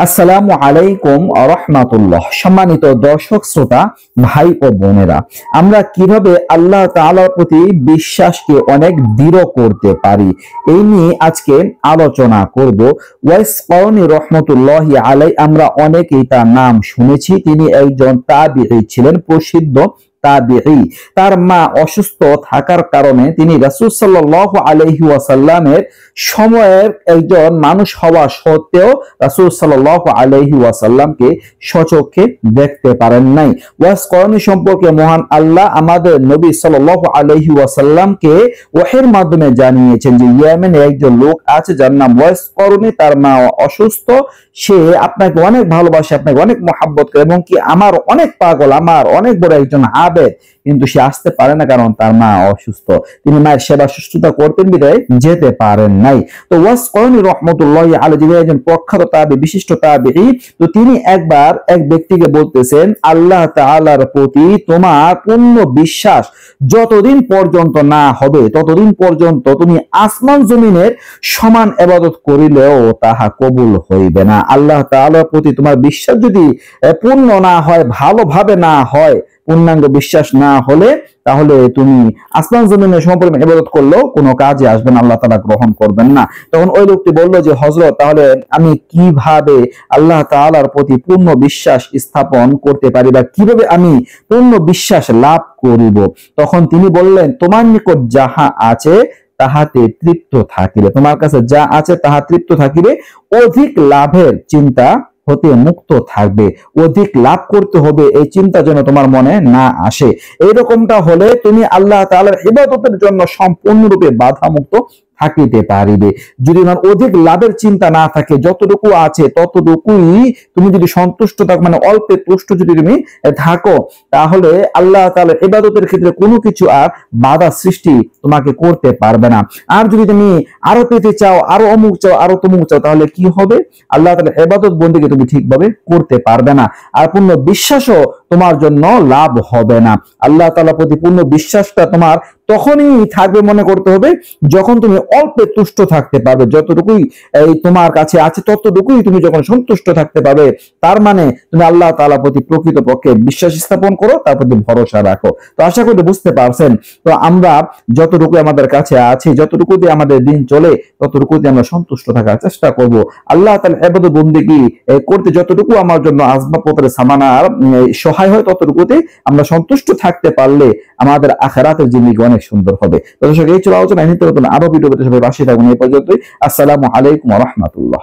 আসসালামু আলাইকুম রাহমাতুল্লাহ। সম্মানিত দর্শক শ্রোতা ভাই ও বোনেরা, আমরা কিভাবে আল্লাহ তাআলার প্রতি বিশ্বাসকে অনেক দৃঢ় করতে পারি এই নিয়ে আজকে আলোচনা করব। ওয়াইস করনী রহমতুল্লাহি আলাই, আমরা অনেকেই তার নাম শুনেছি। তিনি একজন তাবিঈ ছিলেন, প্রসিদ্ধ তাবিঈ। তার মা অসুস্থ থাকার কারণে তিনি রাসূল সাল্লাল্লাহু আলাইহি ওয়াসাল্লামের সময়ের একজন মানুষ হওয়া সত্ত্বেও রাসূল সাল্লাল্লাহু আলাইহি ওয়াসাল্লামকে স্বচক্ষে দেখতে পারেন নাই। ওয়াস করনী সম্পর্কে মহান আল্লাহ আমাদের নবী সাল্লাল্লাহু আলাইহি ওয়াসাল্লামকে ওহীর মাধ্যমে জানিয়েছেন যে ইয়েমেনে একজন লোক আছে যার নাম ওয়াস করনী, তার মা অসুস্থ, সে আপনাকে অনেক ভালোবাসে, আপনাকে অনেক মহব্বত করে এবং কি আমার অনেক পাগল, আমার অনেক বড় একজন আবেদ, কিন্তু সে আসতে পারে না কারণ তার মা অসুস্থ। তিনি মায়ের সেবা শুশ্রূষা করতেন বিধায় যেতে পারেন নাই। তো ওয়াস করনী রহমতুল্লাহি আলাইহি যিনি একজন প্রখ্যাত তাবি, বিশিষ্ট তাবিঈ, তো তিনি একবার এক ব্যক্তিকে বলতেছেন, আল্লাহ তাআলার প্রতি তোমার পূর্ণ বিশ্বাস যতদিন পর্যন্ত না হবে ততদিন পর্যন্ত তুমি আসমান জমিনের সমান ইবাদত করিলেও তাহা কবুল হইবে না। আল্লাহ তাআলার প্রতি তোমার বিশ্বাস যদি পূর্ণ না হয়, ভালোভাবে না হয়, পূর্ণাঙ্গ বিশ্বাস না হলে তাহলে তুমি আসমান জমিনের সমপরিমাণ ইবাদত করলেও কোনো কাজে আসবে না, আল্লাহ তাআলা গ্রহণ করবেন না। তখন ওই লোকটি বলল যে হযরত, তাহলে আমি কিভাবে আল্লাহ তাআলার প্রতি পূর্ণ বিশ্বাস স্থাপন করতে পারি বা কিভাবে আমি পূর্ণ বিশ্বাস লাভ করিব? তখন তিনি বললেন, তোমার নিকট যাহা আছে তাহাতে তৃপ্ত থাকিলে, তোমার কাছে যা আছে তাহা তৃপ্ত থাকিলে অধিক লাভের চিন্তা হতে মুক্ত থাকবে। অধিক লাভ করতে হবে এই চিন্তা যেন তোমার মনে না আসে। এইরকমটা হলে তুমি আল্লাহ তাআলার ইবাদতের জন্য সম্পূর্ণরূপে বাধামুক্ত থাকিতে পারিবে। যদি অধিক লাভের চিন্তা না থাকে, যতটুকু আছে ততটুকুই তুমি যদি সন্তুষ্ট থাকো, মানে অল্পে তুষ্ট যদি তুমি থাকো, তাহলে আল্লাহ তাআলার ইবাদতের ক্ষেত্রে কোনো কিছু আর বাধা সৃষ্টি তোমাকে করতে পারবে না। আর যদি তুমি আরো পেতে চাও, আরো অমুক চাও, আরো তমুক চাও, তাহলে কি হবে? আল্লাহ তাআলার ইবাদত বন্দেগী তুমি ঠিকভাবে করতে পারবে না, আর পূর্ণ বিশ্বাসও তোমার জন্য লাভ হবে না। আল্লাহ তাআলার প্রতি পূর্ণ বিশ্বাসটা তোমার তখনই থাকবে, মনে করতে হবে, যখন তুমি অল্পে তুষ্ট থাকতে পারবে। যতটুকুই এই তোমার কাছে আছে ততটুকুই তুমি যখন সন্তুষ্ট থাকতে পারবে, তার মানে তুমি আল্লাহ তাআলার প্রতি প্রকৃতপক্ষে বিশ্বাস স্থাপন করো, তার প্রতি ভরসা রাখো। তো আশা করি বুঝতে পারছেন। তো আমরা যতটুকু আমাদের কাছে আছে, যতটুকু দিয়ে আমাদের দিন চলে, ততটুকু দিয়ে আমরা সন্তুষ্ট থাকার চেষ্টা করব। আল্লাহ তাআলার ইবাদত বন্দেগী করতে যতটুকু আমার জন্য আসবাবপত্রের সামানার সহায় হয়, ততটুকুতে আমরা সন্তুষ্ট থাকতে পারলে আমাদের আখিরাতের জিন্দেগি অনেক সুন্দর হবে। তো দর্শক, এই ছিল আলোচনা। আরো ভিডিও পেতে সবাই পাশে থাকুন। এই পর্যন্তই। আসসালামু আলাইকুম ওয়া রাহমাতুল্লাহ।